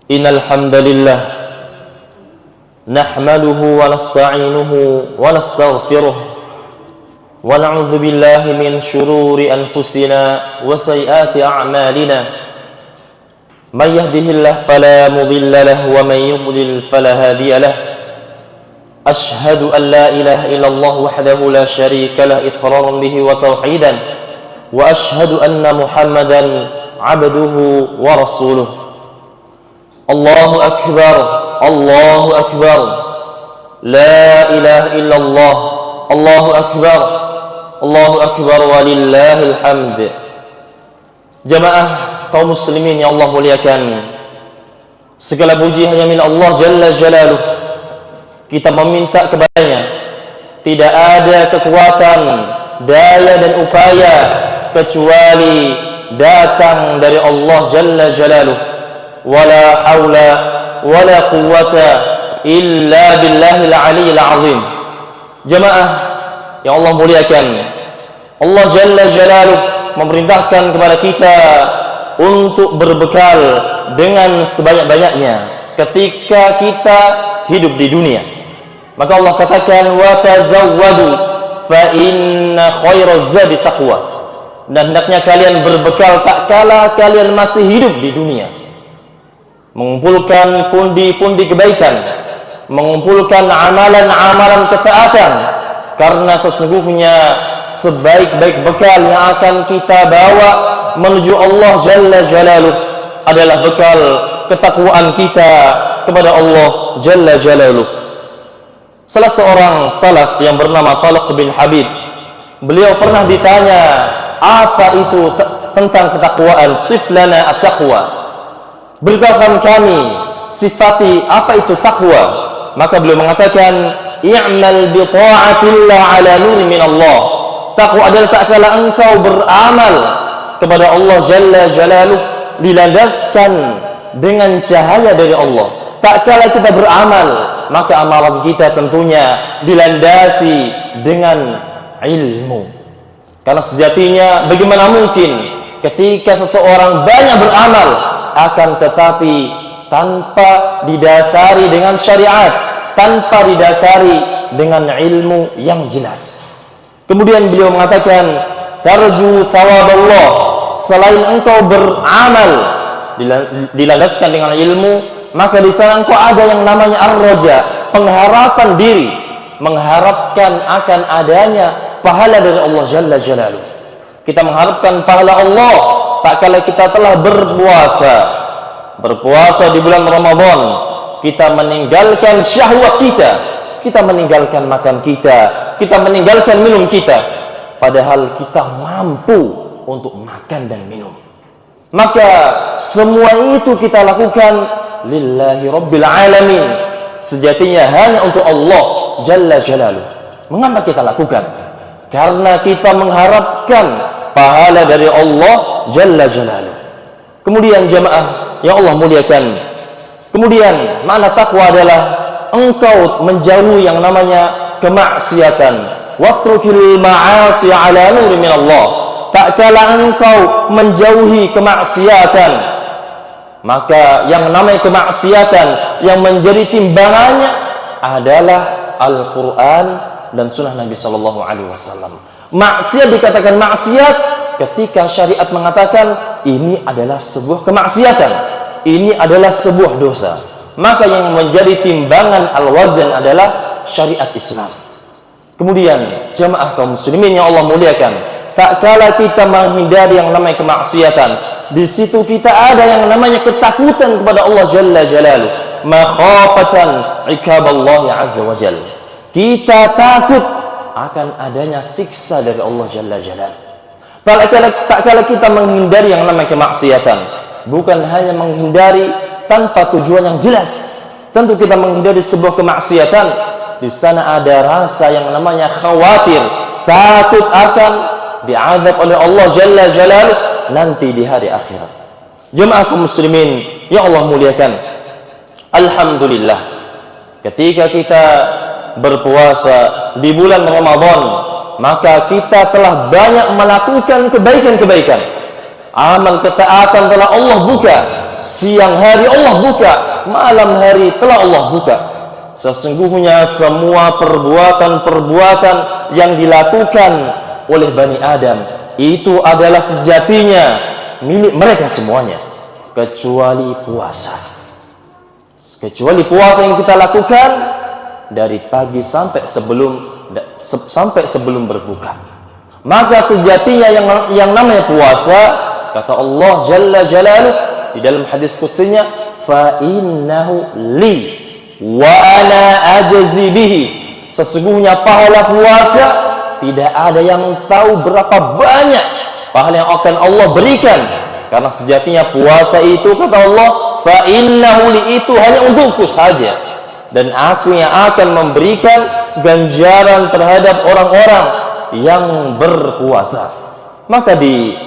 Innal hamdalillah nahmaduhu wa nasta'inuhu wa nastaghfiruh wa na'udzu billahi min shururi anfusina wa sayyiati a'malina may yahdihillahu fala mudilla lahu wa may yudlil fala hadiya lahu ashhadu an la ilaha illallah wahdahu la sharika lahu iqraran bihi wa tauhidan wa ashhadu anna muhammadan abduhu wa rasuluh. Allahu akbar, Allahu akbar, la ilaha illallah, Allahu akbar walillahil hamd. Jamaah kaum muslimin yang Allah muliakan, segala puji hanya milik Allah Jalla Jalaluh. Kita meminta kepadanya, tidak ada kekuatan, daya dan upaya kecuali datang dari Allah Jalla Jalaluh. Wala haula wala quwwata illa billahil aliyil azim. Jamaah yang Allah muliakan, Allah Jalla Jalaluh memerintahkan kepada kita untuk berbekal dengan sebanyak-banyaknya ketika kita hidup di dunia. Maka Allah katakan wa tazawwadu fa inna khairaz zadi taqwa. Dan hendaknya kalian berbekal tak kala kalian masih hidup di dunia, mengumpulkan pundi-pundi kebaikan, mengumpulkan amalan-amalan ketaatan, karena sesungguhnya sebaik-baik bekal yang akan kita bawa menuju Allah Jalla Jalaluh adalah bekal ketakwaan kita kepada Allah Jalla Jalaluh. Salah seorang salaf yang bernama Talq bin Habib, beliau pernah ditanya, apa itu tentang ketakwaan? Siflana at-taqwa, beritahukan kami, sifati apa itu takwa. Maka beliau mengatakan, i'mal bi ta'atillah ala nuri min Allah. Takwa adalah tak kala engkau beramal kepada Allah Jalla Jalaluh dilandaskan dengan cahaya dari Allah. Tak kala kita beramal, maka amalan kita tentunya dilandasi dengan ilmu. Karena sejatinya bagaimana mungkin ketika seseorang banyak beramal akan tetapi tanpa didasari dengan syariat, tanpa didasari dengan ilmu yang jelas. Kemudian beliau mengatakan, tarju thawaballah, selain engkau beramal dilandaskan dengan ilmu, maka di sana engkau ada yang namanya ar-raja, pengharapan diri, mengharapkan akan adanya pahala dari Allah Jalla Jalaluh. Kita mengharapkan pahala Allah tak kala kita telah berpuasa di bulan Ramadan, kita meninggalkan syahwat kita meninggalkan makan kita meninggalkan minum kita, padahal kita mampu untuk makan dan minum. Maka semua itu kita lakukan lillahi rabbil alamin, sejatinya hanya untuk Allah Jalla Jalaluh. Mengapa kita lakukan? Karena kita mengharapkan pahala dari Allah Jalla Jalaluh. Kemudian jamaah yang Allah muliakan, kemudian makna takwa adalah engkau menjauhi yang namanya kemaksiatan. Watrukil ma'asi ala nuri min Allah. Tak kala engkau menjauhi kemaksiatan, maka yang namanya kemaksiatan yang menjadi timbangannya adalah Al-Quran dan sunnah Nabi Sallallahu Alaihi Wasallam. Maksiat dikatakan maksiat ketika syariat mengatakan ini adalah sebuah kemaksiatan, ini adalah sebuah dosa. Maka yang menjadi timbangan al-wazan adalah syariat Islam. Kemudian jamaah kaum muslimin yang Allah muliakan, tak kala kita menghindari yang namanya kemaksiatan, di situ kita ada yang namanya ketakutan kepada Allah Jalla Jalaluh, makhafatan iqaballah azza wa jalla. Kita takut akan adanya siksa dari Allah Jalla Jalaluh. Tak kala kita menghindari yang namanya kemaksiatan, bukan hanya menghindari tanpa tujuan yang jelas. Tentu kita menghindari sebuah kemaksiatan, di sana ada rasa yang namanya khawatir, takut akan diazab oleh Allah Jalla Jalaluh nanti di hari akhirat. Jemaah kaum muslimin yang Allah muliakan, alhamdulillah ketika kita berpuasa di bulan Ramadan, maka kita telah banyak melakukan kebaikan-kebaikan. Amal ketaatan telah Allah buka siang hari Allah buka, malam hari telah Allah buka. Sesungguhnya semua perbuatan-perbuatan yang dilakukan oleh Bani Adam itu adalah sejatinya milik mereka semuanya, kecuali puasa. Kecuali puasa yang kita lakukan dari pagi sampai sebelum berbuka. Maka sejatinya yang namanya puasa, kata Allah Jalla Jalaluh di dalam hadis qudsinya, fa innahu li wa ana ajzi bihi. Sesungguhnya pahala puasa tidak ada yang tahu berapa banyak pahala yang akan Allah berikan, karena sejatinya puasa itu, kata Allah, fa innahu li, itu hanya untukku saja, dan aku yang akan memberikan ganjaran terhadap orang-orang yang berpuasa. Maka di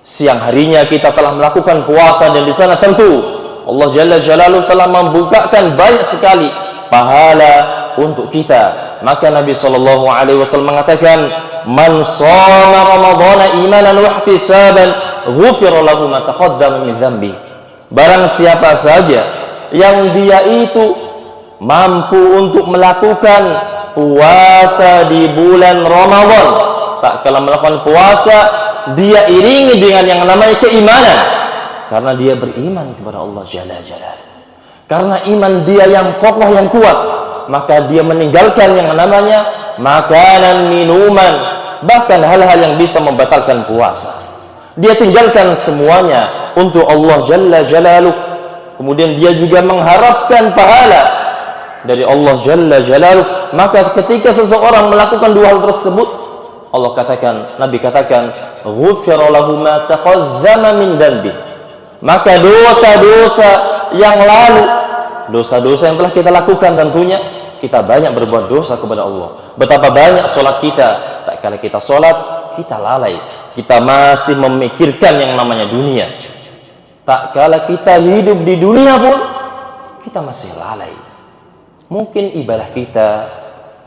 siang harinya kita telah melakukan puasa, dan di sana tentu Allah Jalla Jalaluhu telah membukakan banyak sekali pahala untuk kita. Maka Nabi SAW mengatakan, man shoma ramadhana imanan wa ihtisaban ghufira lahu ma taqaddama min dzambi. Barang siapa saja yang dia itu mampu untuk melakukan puasa di bulan Ramadan, tak kala melakukan puasa dia iringi dengan yang namanya keimanan, karena dia beriman kepada Allah Jalla Jalaluhu. Karena iman dia yang kokoh, yang kuat, maka dia meninggalkan yang namanya makanan, minuman, bahkan hal-hal yang bisa membatalkan puasa. Dia tinggalkan semuanya untuk Allah Jalla Jalaluhu. Kemudian dia juga mengharapkan pahala dari Allah Jalla Jalaluhu. Maka ketika seseorang melakukan dua hal tersebut, Allah katakan, Nabi katakan, ghufira lahu ma taqaddama min dzambi. Maka dosa-dosa yang lalu, dosa-dosa yang telah kita lakukan, tentunya kita banyak berbuat dosa kepada Allah. Betapa banyak sholat kita, tak kala kita sholat kita lalai, kita masih memikirkan yang namanya dunia. Tak kala kita hidup di dunia pun kita masih lalai. Mungkin ibadah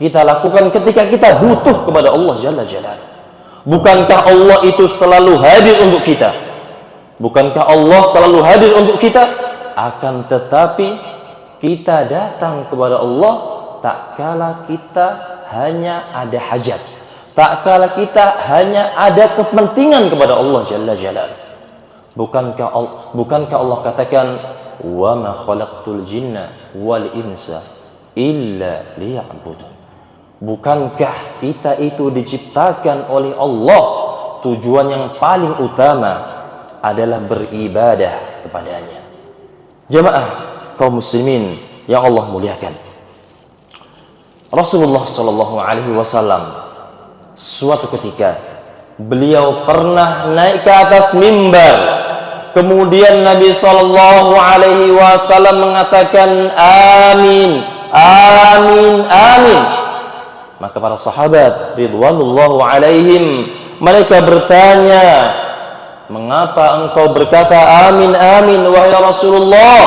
kita lakukan ketika kita butuh kepada Allah Jalla Jalaluhu. Bukankah Allah itu selalu hadir untuk kita? Bukankah Allah selalu hadir untuk kita? Akan tetapi kita datang kepada Allah tak kala kita hanya ada hajat, tak kala kita hanya ada kepentingan kepada Allah Jalla Jalaluhu. Bukankah Allah katakan, wa ma khalaqtul jinna wal insa illa liya'budun. Bukankah kita itu diciptakan oleh Allah, tujuan yang paling utama adalah beribadah kepadanya. Jamaah kaum muslimin yang Allah muliakan, Rasulullah SAW suatu ketika beliau pernah naik ke atas mimbar. Kemudian Nabi SAW mengatakan amin, amin, amin. Maka para sahabat ridwanullahu alaihim, mereka bertanya, mengapa engkau berkata amin, amin wahai Rasulullah?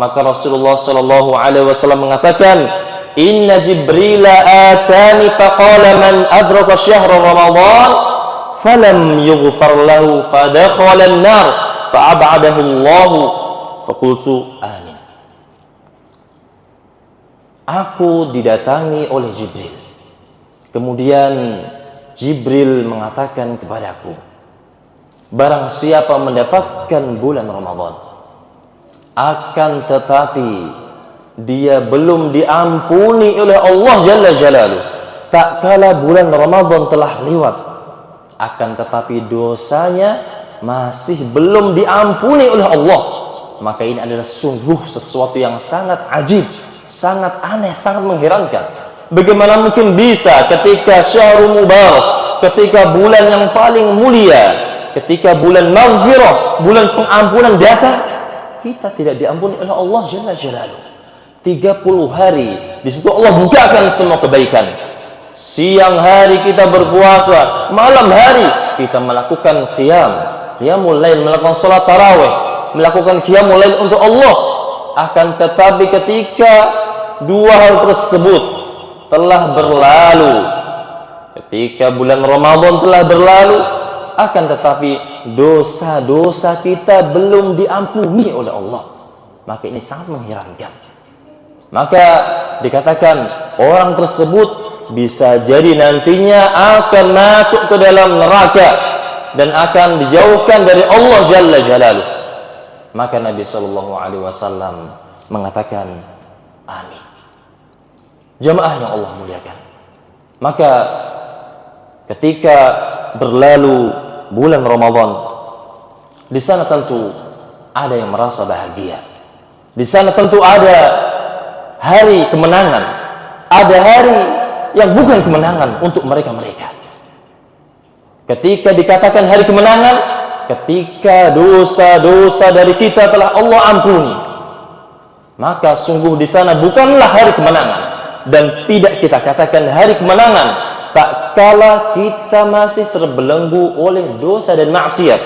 Maka Rasulullah SAW mengatakan, inna Jibril atani faqala man adraka syahra Ramadan falam yughfar lahu fadakhala an-nar fa'ab'adahu Allah faqultu amin. Aku didatangi oleh Jibril. Kemudian Jibril mengatakan kepadaku, barang siapa mendapatkan bulan Ramadan, akan tetapi dia belum diampuni oleh Allah Jalla Jalaluhu, tak kala bulan Ramadan telah lewat, akan tetapi dosanya masih belum diampuni oleh Allah, maka ini adalah sungguh sesuatu yang sangat ajib, sangat aneh, sangat mengherankan. Bagaimana mungkin bisa ketika Syahrul Mubarak, ketika bulan yang paling mulia, ketika bulan maghfirah, bulan pengampunan datang, kita tidak diampuni oleh Allah Jalla Jalaluhu. 30 hari di situ Allah bukakan semua kebaikan. Siang hari kita berpuasa, malam hari kita melakukan qiyamul lail, melakukan salat tarawih, melakukan qiyamul lail untuk Allah. Akan tetapi ketika dua hal tersebut telah berlalu, ketika bulan Ramadan telah berlalu, akan tetapi dosa-dosa kita belum diampuni oleh Allah. Maka ini sangat mengherankan. Maka dikatakan orang tersebut bisa jadi nantinya akan masuk ke dalam neraka dan akan dijauhkan dari Allah Jalla Jalaluh. Maka Nabi Shallallahu Alaihi Wasallam mengatakan amin. Jamaah yang Allah muliakan. Maka ketika berlalu bulan Ramadan, di sana tentu ada yang merasa bahagia. Di sana tentu ada hari kemenangan, ada hari yang bukan kemenangan untuk mereka-mereka. Ketika dikatakan hari kemenangan, ketika dosa-dosa dari kita telah Allah ampuni, maka sungguh di sana bukanlah hari kemenangan, dan tidak kita katakan hari kemenangan tak kala kita masih terbelenggu oleh dosa dan maksiat.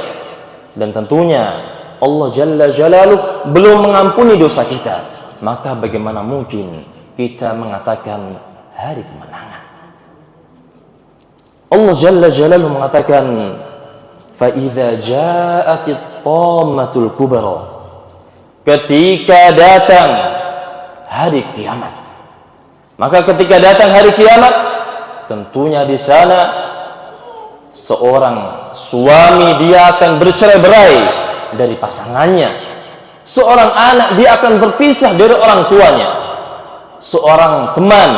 Dan tentunya Allah Jalla Jalaluh belum mengampuni dosa kita, maka bagaimana mungkin kita mengatakan hari kemenangan? Allah Jalla Jalaluhu mengatakan, فَإِذَا جَاءَتِ الطَّامَّةُ الْكُبْرَى, ketika datang hari kiamat. Maka ketika datang hari kiamat, tentunya di sana seorang suami dia akan bercerai-berai dari pasangannya. Seorang anak dia akan berpisah dari orang tuanya. Seorang teman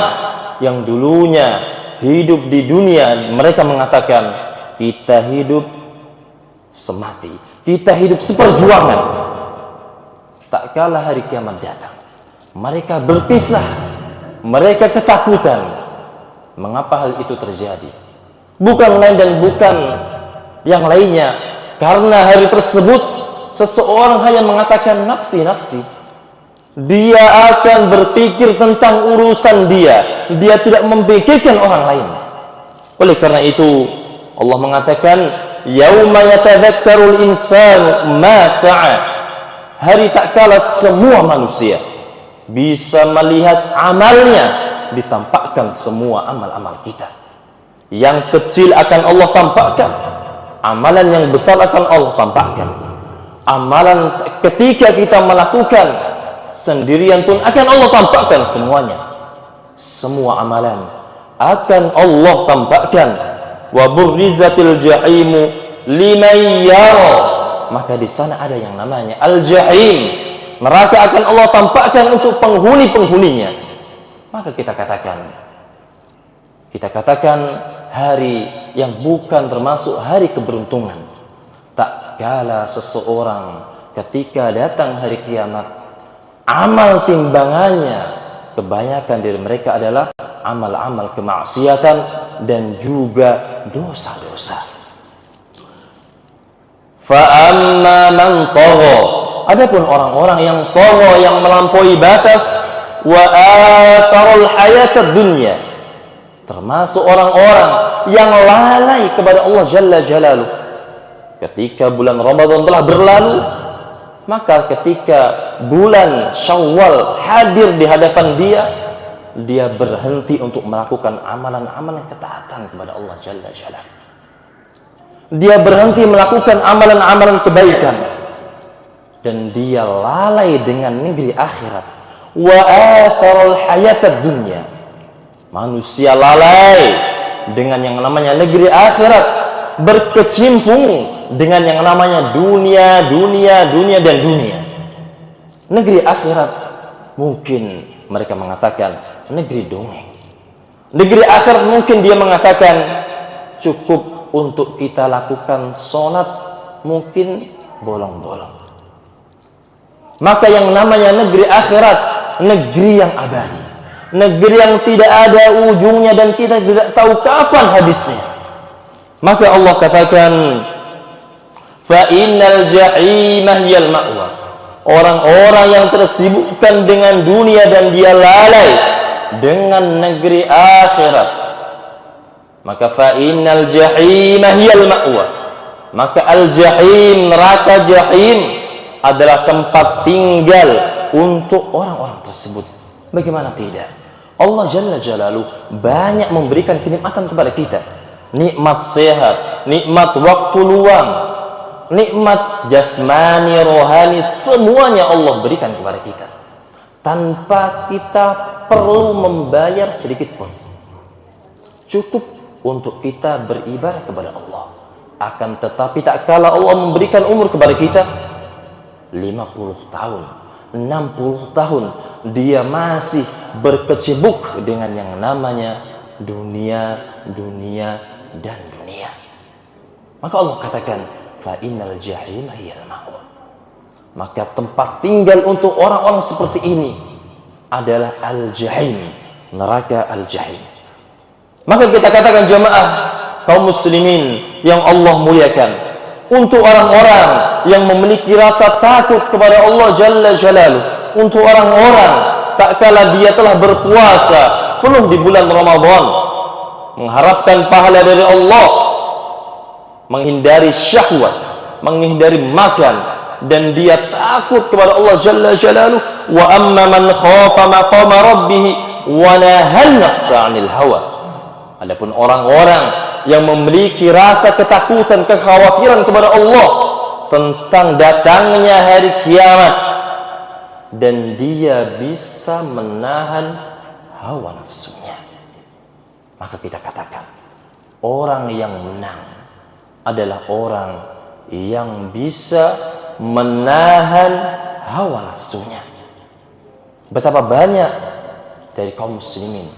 yang dulunya hidup di dunia, mereka mengatakan kita hidup semati, kita hidup seperjuangan. Tak kala hari kiamat datang, mereka berpisah, mereka ketakutan. Mengapa hal itu terjadi? Bukan lain dan bukan yang lainnya, karena hari tersebut seseorang hanya mengatakan nafsi, nafsi. Dia akan berpikir tentang urusan dia, dia tidak memikirkan orang lain. Oleh karena itu Allah mengatakan, yauma yatadzakkarul insanu ma sa'a, hari tak kala semua manusia bisa melihat amalnya, ditampakkan semua amal-amal kita. Yang kecil akan Allah tampakkan, amalan yang besar akan Allah tampakkan. Amalan ketika kita melakukan sendirian pun akan Allah tampakkan semuanya. Semua amalan akan Allah tampakkan. Wa burrizatil jahimu liman yara, maka di sana ada yang namanya al-jahim, neraka akan Allah tampakkan untuk penghuni-penghuninya. Maka kita katakan hari yang bukan termasuk hari keberuntungan. Tak kala seseorang ketika datang hari kiamat, amal timbangannya kebanyakan dari mereka adalah amal-amal kemaksiatan dan juga dosa-dosa. Fa'amma man tagha, adapun orang-orang yang tagha, yang melampaui batas, wa atharul hayatad dunya, termasuk orang-orang yang lalai kepada Allah Jalla Jalaluh. Ketika bulan Ramadan telah berlalu, maka ketika bulan Syawal hadir di hadapan dia, dia berhenti untuk melakukan amalan-amalan ketaatan kepada Allah Jalla Jalaluh. Dia berhenti melakukan amalan-amalan kebaikan, dan dia lalai dengan negeri akhirat. Wa atharul hayatad dunya, manusia lalai dengan yang namanya negeri akhirat, berkecimpung dengan yang namanya dunia dan dunia. Negeri akhirat mungkin mereka mengatakan negeri dongeng. Negeri akhirat mungkin dia mengatakan cukup untuk kita lakukan sholat mungkin bolong-bolong. Maka yang namanya negeri akhirat, negeri yang abadi, negeri yang tidak ada ujungnya dan kita tidak tahu kapan habisnya. Maka Allah katakan, fa innal jahima hiyal ma'wa, orang-orang yang tersibukkan dengan dunia dan dia lalai dengan negeri akhirat, maka fa innal jahima hiyal ma'wa, maka al-jahim, neraka jahim adalah tempat tinggal untuk orang-orang tersebut. Bagaimana tidak? Allah Jalla Jalaluh banyak memberikan kenikmatan kepada kita. Nikmat sehat, nikmat waktu luang, nikmat jasmani, rohani, semuanya Allah berikan kepada kita tanpa kita perlu membayar sedikit pun. Cukup untuk kita beribadah kepada Allah. Akan tetapi tak kala Allah memberikan umur kepada kita 50 tahun, 60 tahun, dia masih berkecimpung dengan yang namanya dunia, dan dunia. Maka Allah katakan, fa innal jahima hiyal ma'wa. Maka tempat tinggal untuk orang-orang seperti ini adalah al-jahim, neraka al-jahim. Maka kita katakan jamaah kaum muslimin yang Allah muliakan, untuk orang-orang yang memiliki rasa takut kepada Allah Jalla Jalaluh, untuk orang-orang tak kala dia telah berpuasa penuh di bulan Ramadan, mengharapkan pahala dari Allah, menghindari syahwat, menghindari makan, dan dia takut kepada Allah Jalla Jalaluh. Wa amma man khafa maqama rabbih wa nahan nafsa 'anil hawa. Adapun orang-orang yang memiliki rasa ketakutan, kekhawatiran kepada Allah tentang datangnya hari kiamat, dan dia bisa menahan hawa nafsunya, maka kita katakan orang yang menang adalah orang yang bisa menahan hawa nafsunya. Betapa banyak dari kaum muslimin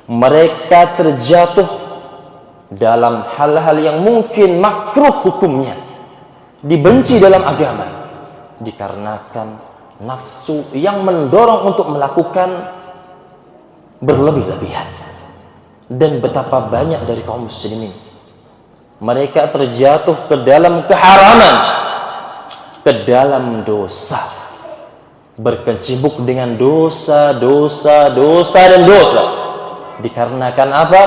mereka terjatuh dalam hal-hal yang mungkin makruh hukumnya, dibenci dalam agama, dikarenakan nafsu yang mendorong untuk melakukan berlebih-lebihan. Dan betapa banyak dari kaum muslimin mereka terjatuh ke dalam keharaman, ke dalam dosa, berkecimpung dengan dosa, dan dosa. Dikarenakan apa?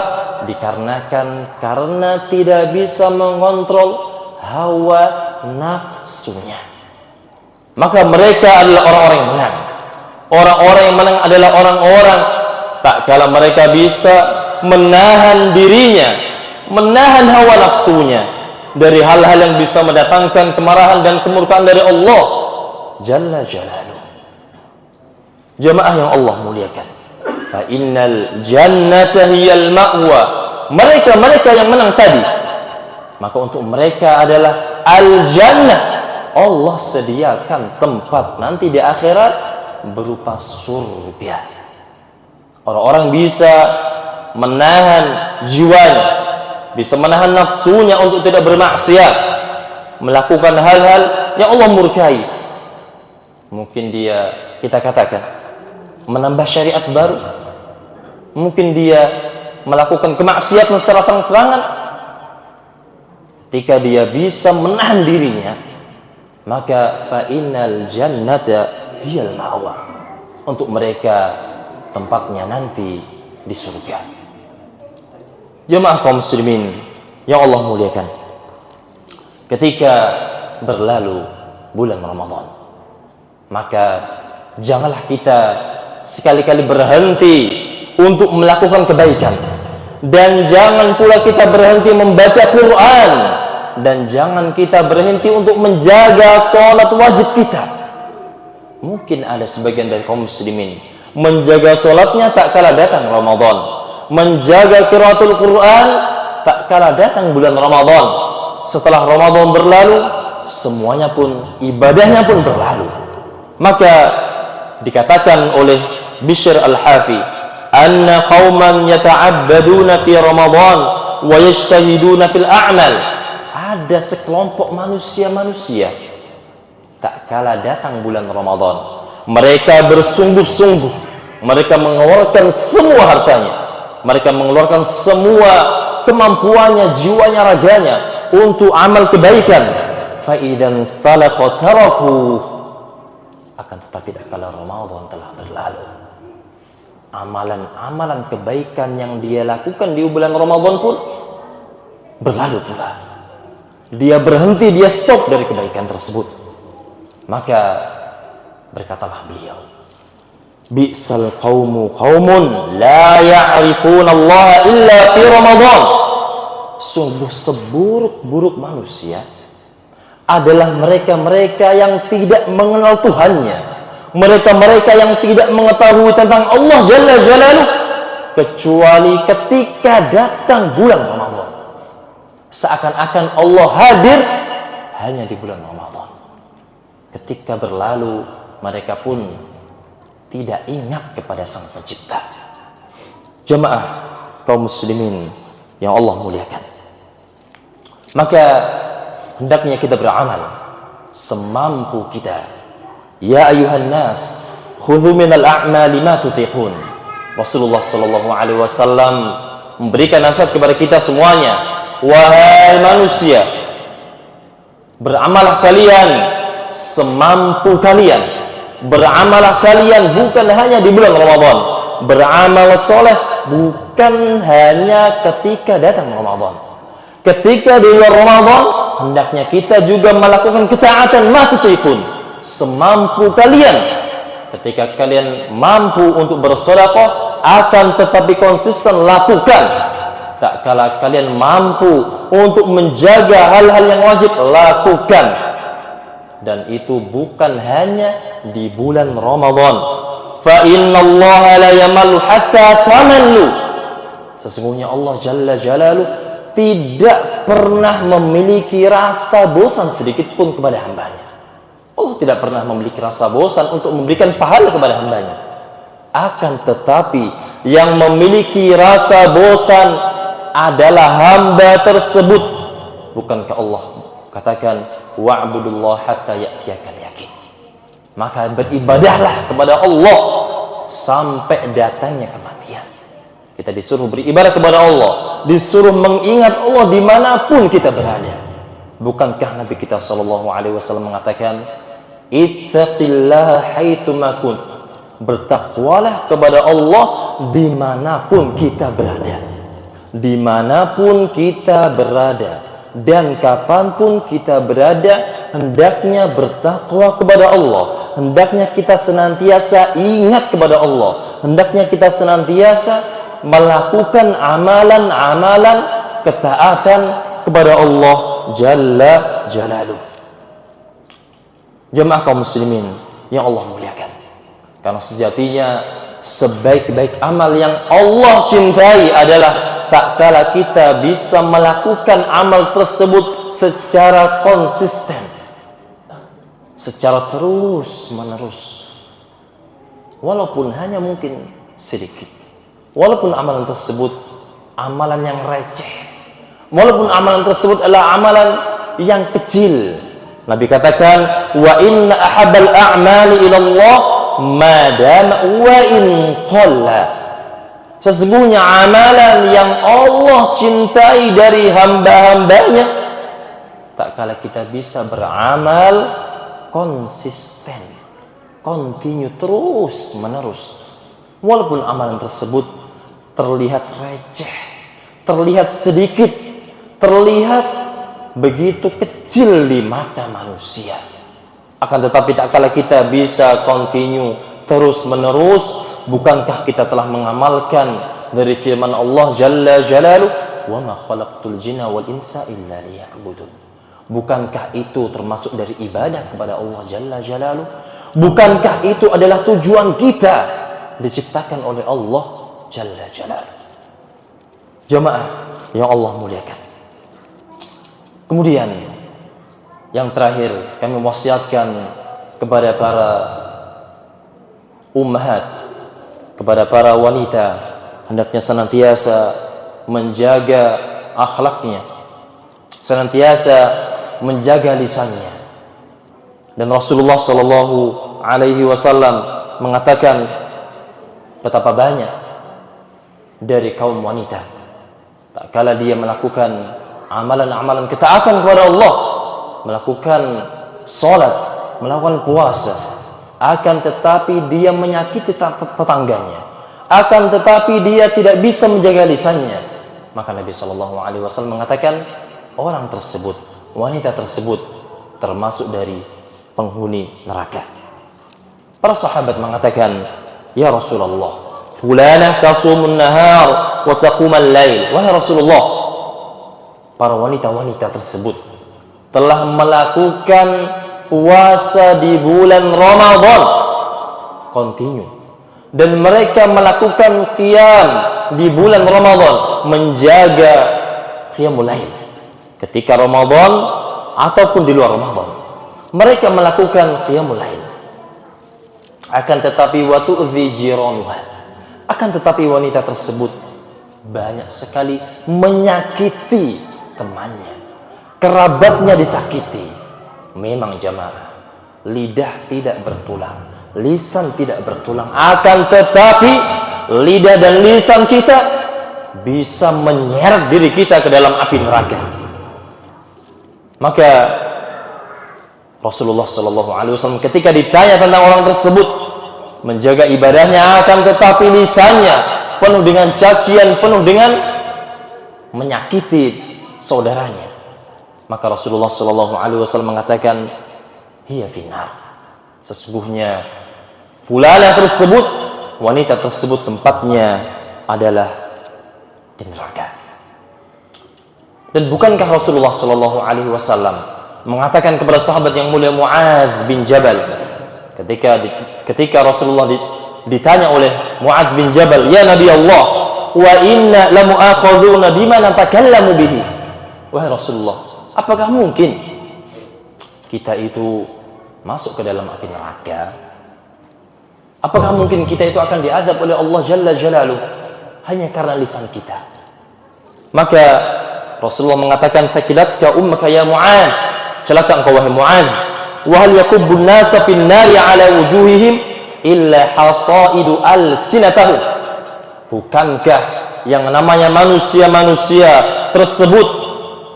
Dikarenakan karena tidak bisa mengontrol hawa nafsunya. Maka mereka adalah orang-orang yang menang. Orang-orang yang menang adalah orang-orang tak kala mereka bisa menahan dirinya, menahan hawa nafsunya dari hal-hal yang bisa mendatangkan kemarahan dan kemurkaan dari Allah Jalla Jalaluh. Jamaah yang Allah muliakan, fa innal jannata hiyal ma'wa. Mereka yang menang tadi, maka untuk mereka adalah al-jannah. Allah sediakan tempat nanti di akhirat berupa surga. Orang-orang bisa menahan jiwanya, bisa menahan nafsunya untuk tidak bermaksiat, melakukan hal-hal yang Allah murkai. Mungkin dia, kita katakan, menambah syariat baru. Mungkin dia melakukan kemaksiatan secara terang-terangan. Ketika dia bisa menahan dirinya, maka fa innal jannata hiyal ma'wa. Untuk mereka tempatnya nanti di surga. Jemaah kaum muslimin yang Allah muliakan, ketika berlalu bulan Ramadan, maka janganlah kita sekali-kali berhenti untuk melakukan kebaikan, dan jangan pula kita berhenti membaca Quran, dan jangan kita berhenti untuk menjaga sholat wajib kita. Mungkin ada sebagian dari kaum muslimin menjaga sholatnya tak kala datang Ramadan, menjaga qiraatul Quran tak kala datang bulan Ramadan. Setelah Ramadan berlalu, semuanya pun, ibadahnya pun berlalu. Maka dikatakan oleh Bishr al-Hafi, anna qauman yata'abbaduna fi Ramadan wa yajtahiduna fil a'mal. Ada sekelompok manusia tak kala datang bulan Ramadan, mereka bersungguh-sungguh, mereka mengeluarkan semua hartanya, mereka mengeluarkan semua kemampuannya, jiwanya, raganya untuk amal kebaikan. Fa idan salakha taraku. Akan tetapi tak kala Ramadan telah berlalu, amalan-amalan kebaikan yang dia lakukan di bulan Ramadan pun berlalu pula. Dia berhenti, dia stop dari kebaikan tersebut. Maka berkatalah beliau, bi'sal qaumu qaumun la ya'rifuna Allah illa fi Ramadan. sungguh seburuk-buruk manusia adalah mereka-mereka yang tidak mengenal Tuhannya, mereka-mereka yang tidak mengetahui tentang Allah Jalla Jalaluh, kecuali ketika datang bulan Ramadan. Seakan-akan Allah hadir hanya di bulan Ramadan. Ketika berlalu, mereka pun tidak ingat kepada Sang Pencipta. Jemaah kaum muslimin yang Allah muliakan, maka hendaknya kita beramal semampu kita. Ya ayuhan nas, khudhu minal a'mali ma tutiqun. Rasulullah sallallahu alaihi wasallam memberikan nasihat kepada kita semuanya. Wahai manusia, beramalah kalian semampu kalian. Beramalah kalian bukan hanya di bulan Ramadan. Beramal soleh bukan hanya ketika datang Ramadan. Ketika di luar Ramadan, hendaknya kita juga melakukan ketaatan matutiqun, semampu kalian. Ketika kalian mampu untuk bersedekah, akan tetapi konsisten lakukan. Tak kala kalian mampu untuk menjaga hal-hal yang wajib, lakukan. Dan itu bukan hanya di bulan Ramadan. Fa innallaha la yamallu hatta tamallu. Sesungguhnya Allah Jalla Jalaluh tidak pernah memiliki rasa bosan sedikit pun kepada hambanya. Allah tidak pernah memiliki rasa bosan untuk memberikan pahala kepada hambanya. Akan tetapi yang memiliki rasa bosan adalah hamba tersebut. Bukankah Allah katakan wa'budullah hatta ya'tiyakal yakin? Maka beribadahlah kepada Allah sampai datangnya kematian. Kita disuruh beribadah kepada Allah, disuruh mengingat Allah dimanapun kita berada. Bukankah Nabi kita SAW mengatakan ittaqillaha haitsuma kunt, bertakwalah kepada Allah dimanapun kita berada. Dimanapun kita berada dan kapanpun kita berada, hendaknya bertakwa kepada Allah, hendaknya kita senantiasa ingat kepada Allah, hendaknya kita senantiasa melakukan amalan-amalan ketaatan kepada Allah Jalla Jalaluh. Jemaah kaum muslimin yang Allah muliakan, karena sejatinya sebaik-baik amal yang Allah cintai adalah tak kala kita bisa melakukan amal tersebut secara konsisten, secara terus menerus, walaupun hanya mungkin sedikit, walaupun amalan tersebut amalan yang receh, walaupun amalan tersebut adalah amalan yang kecil. Nabi katakan wa inna ahabbal a'mali ilallah madama wa in qalla. Sesungguhnya amalan yang Allah cintai dari hamba-hambanya, tak kala kita bisa beramal konsisten, continue, terus menerus, walaupun amalan tersebut terlihat receh, terlihat sedikit, terlihat begitu kecil di mata manusia. Akan tetapi tak kala kita bisa continue terus menerus, bukankah kita telah mengamalkan dari firman Allah Jalla Jalaluh, wa ma khalaqtul jinna wal insa illa liya'budun? Bukankah itu termasuk dari ibadah kepada Allah Jalla Jalaluh? Bukankah itu adalah tujuan kita diciptakan oleh Allah Jalla Jalaluh? Jemaah yang Allah muliakan, kemudian yang terakhir, kami wasiatkan kepada para ummahat, kepada para wanita, hendaknya senantiasa menjaga akhlaknya, senantiasa menjaga lisannya. Dan Rasulullah Shallallahu Alaihi Wasallam mengatakan betapa banyak dari kaum wanita tak kala dia melakukan amalan-amalan ketaatan kepada Allah, melakukan sholat, melakukan puasa, akan tetapi dia menyakiti tetangganya, akan tetapi dia tidak bisa menjaga lisannya, maka Nabi SAW mengatakan orang tersebut, wanita tersebut termasuk dari penghuni neraka. Para sahabat mengatakan, ya Rasulullah, fulanah tasumun nahar wa taqumal lail. Wahai Rasulullah, para wanita-wanita tersebut telah melakukan puasa di bulan Ramadan kontinu, dan mereka melakukan qiyam di bulan Ramadan, menjaga qiyamul lail ketika Ramadan ataupun di luar Ramadan. Mereka melakukan qiyamul lail. Akan tetapi wa tu'dzi jiranuha, akan tetapi wanita tersebut banyak sekali menyakiti temannya, kerabatnya disakiti. Memang jamaah, lidah tidak bertulang, lisan tidak bertulang, akan tetapi lidah dan lisan kita bisa menyeret diri kita ke dalam api neraka. Maka Rasulullah SAW ketika ditanya tentang orang tersebut menjaga ibadahnya, akan tetapi lisannya penuh dengan cacian, penuh dengan menyakiti saudaranya, maka Rasulullah SAW mengatakan, hiya finnar, sesungguhnya fulanah tersebut, wanita tersebut tempatnya adalah di neraka. Dan bukankah Rasulullah SAW mengatakan kepada sahabat yang mulia Mu'adz bin Jabal, ketika Rasulullah ditanya oleh Mu'adz bin Jabal, ya Nabi Allah, wa inna lamu'akhadhuna bima natakallamu bihi, wahai Rasulullah, apakah mungkin kita itu masuk ke dalam api neraka? Apakah mungkin kita itu akan diazab oleh Allah Jalla Jalaluh hanya karena lisan kita? Maka Rasulullah mengatakan, fakilatka ummaka ya Mu'adz, celaka engkau wahai Mu'adz, wa hal yakubbun nasa fin nari ala wujuhihim illa hasaidu alsinatahum. Bukankah yang namanya manusia-manusia tersebut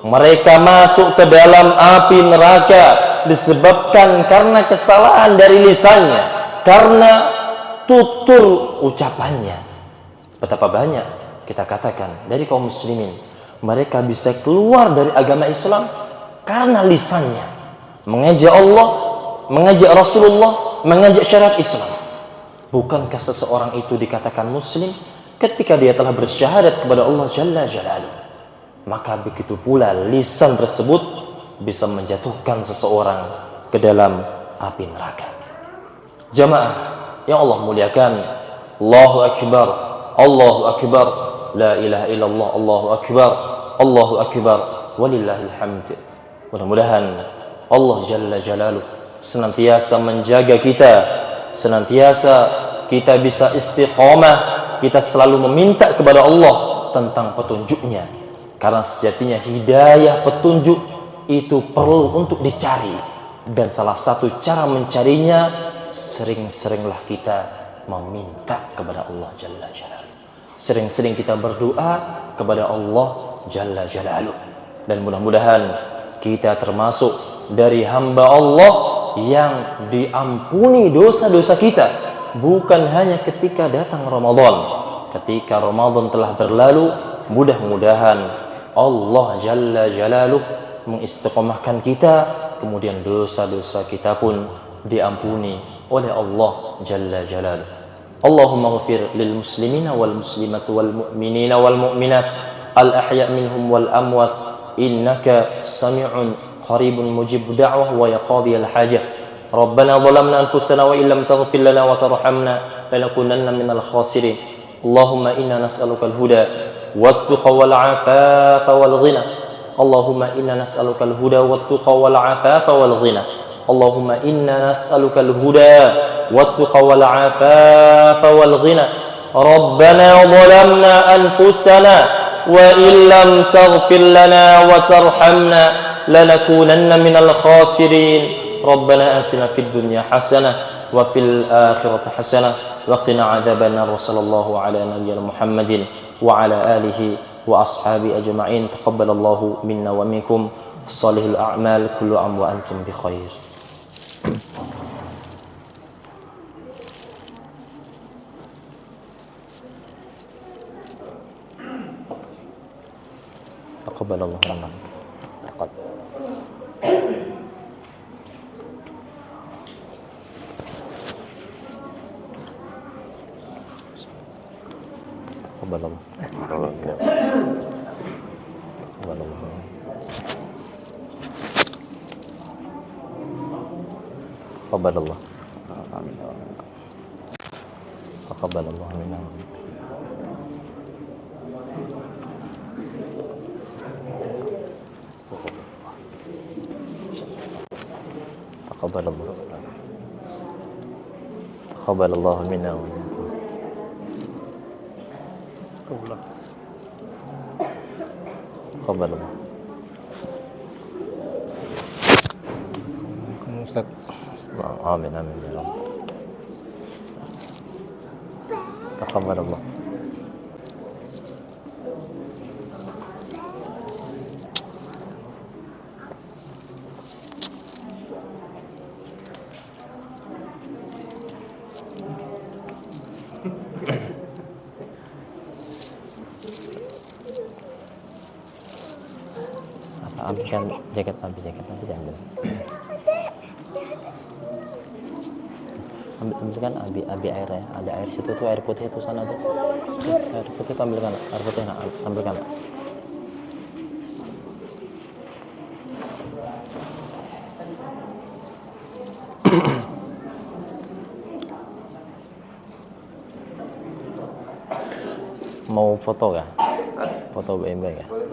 mereka masuk ke dalam api neraka disebabkan karena kesalahan dari lisannya, karena tutur ucapannya. Betapa banyak kita katakan dari kaum muslimin, mereka bisa keluar dari agama Islam karena lisannya mengejek Allah, mengejek Rasulullah, mengejek syariat Islam. Bukankah seseorang itu dikatakan muslim ketika dia telah bersyahadat kepada Allah Jalla Jalaluh? Maka begitu pula lisan tersebut bisa menjatuhkan seseorang ke dalam api neraka. Jamaah yang Allah muliakan, Allahu Akbar, Allahu Akbar, la ilaha illallah, Allahu Akbar, Allahu Akbar, walillahil hamd. Mudah-mudahan Allah Jalla Jalaluh senantiasa menjaga kita, senantiasa kita bisa istiqamah, kita selalu meminta kepada Allah tentang petunjuknya, karena sejatinya hidayah petunjuk itu perlu untuk dicari, dan salah satu cara mencarinya, sering-seringlah kita meminta kepada Allah Jalla Jalaluh, sering-sering kita berdoa kepada Allah Jalla Jalaluh. Dan mudah-mudahan kita termasuk dari hamba Allah yang diampuni dosa-dosa kita, bukan hanya ketika datang Ramadan. Ketika Ramadan telah berlalu, mudah-mudahan Allah Jalla Jalaluh mengistiqomahkan kita, kemudian dosa-dosa kita pun diampuni oleh Allah Jalla Jalaluh. Allahumma ghafir lil muslimina wal muslimat wal mu'minina wal mu'minat al ahya' minhum wal amwat innaka sami'un qaribun mujib da'wah wa yaqadi al hajah. Rabbana zalamna anfusana wa illam taghfir lana wa tarhamna lanakunanna minal khasirin. Allahumma inna nas'aluka al huda wat tuqa wal afafa wal ghina. Allahumma inna nas'aluka al huda wat tuqa wal afafa wal ghina. Allahumma inna nas'aluka al huda wat tuqa wal afafa wal ghina. Rabbana zalamna anfusana wa illam taghfir lana wa tarhamna lanakunanna minal khasirin. Rabbana atina fid dunya hasanah wa fil akhirati hasanah wa qina adzabannar. Sallallahu ala nabiyyina Muhammadin wa ala alihi wa ashabi ajma'in. Taqabbalallahu minna wa minkum salihul a'mal. Kullu am wa antum bi khair. Taqabbalallahu minna. Taqabbalallahu. Taqabbalallah. Amin. Taqabbalallah minna. Taqabbalallah. Taqabbalallah minna wa minkum. Taqabbalallah. Ustaz. Amin amin ya Rabb. Taqabbalallah. Ambilkan jaket Abi ambil. Ambilkan Abi air ya, ada air situ tuh, air putih itu sana tuh. Air putih itu ambilkan, air putih ambilkan. Mau foto kah? Foto BMB kah?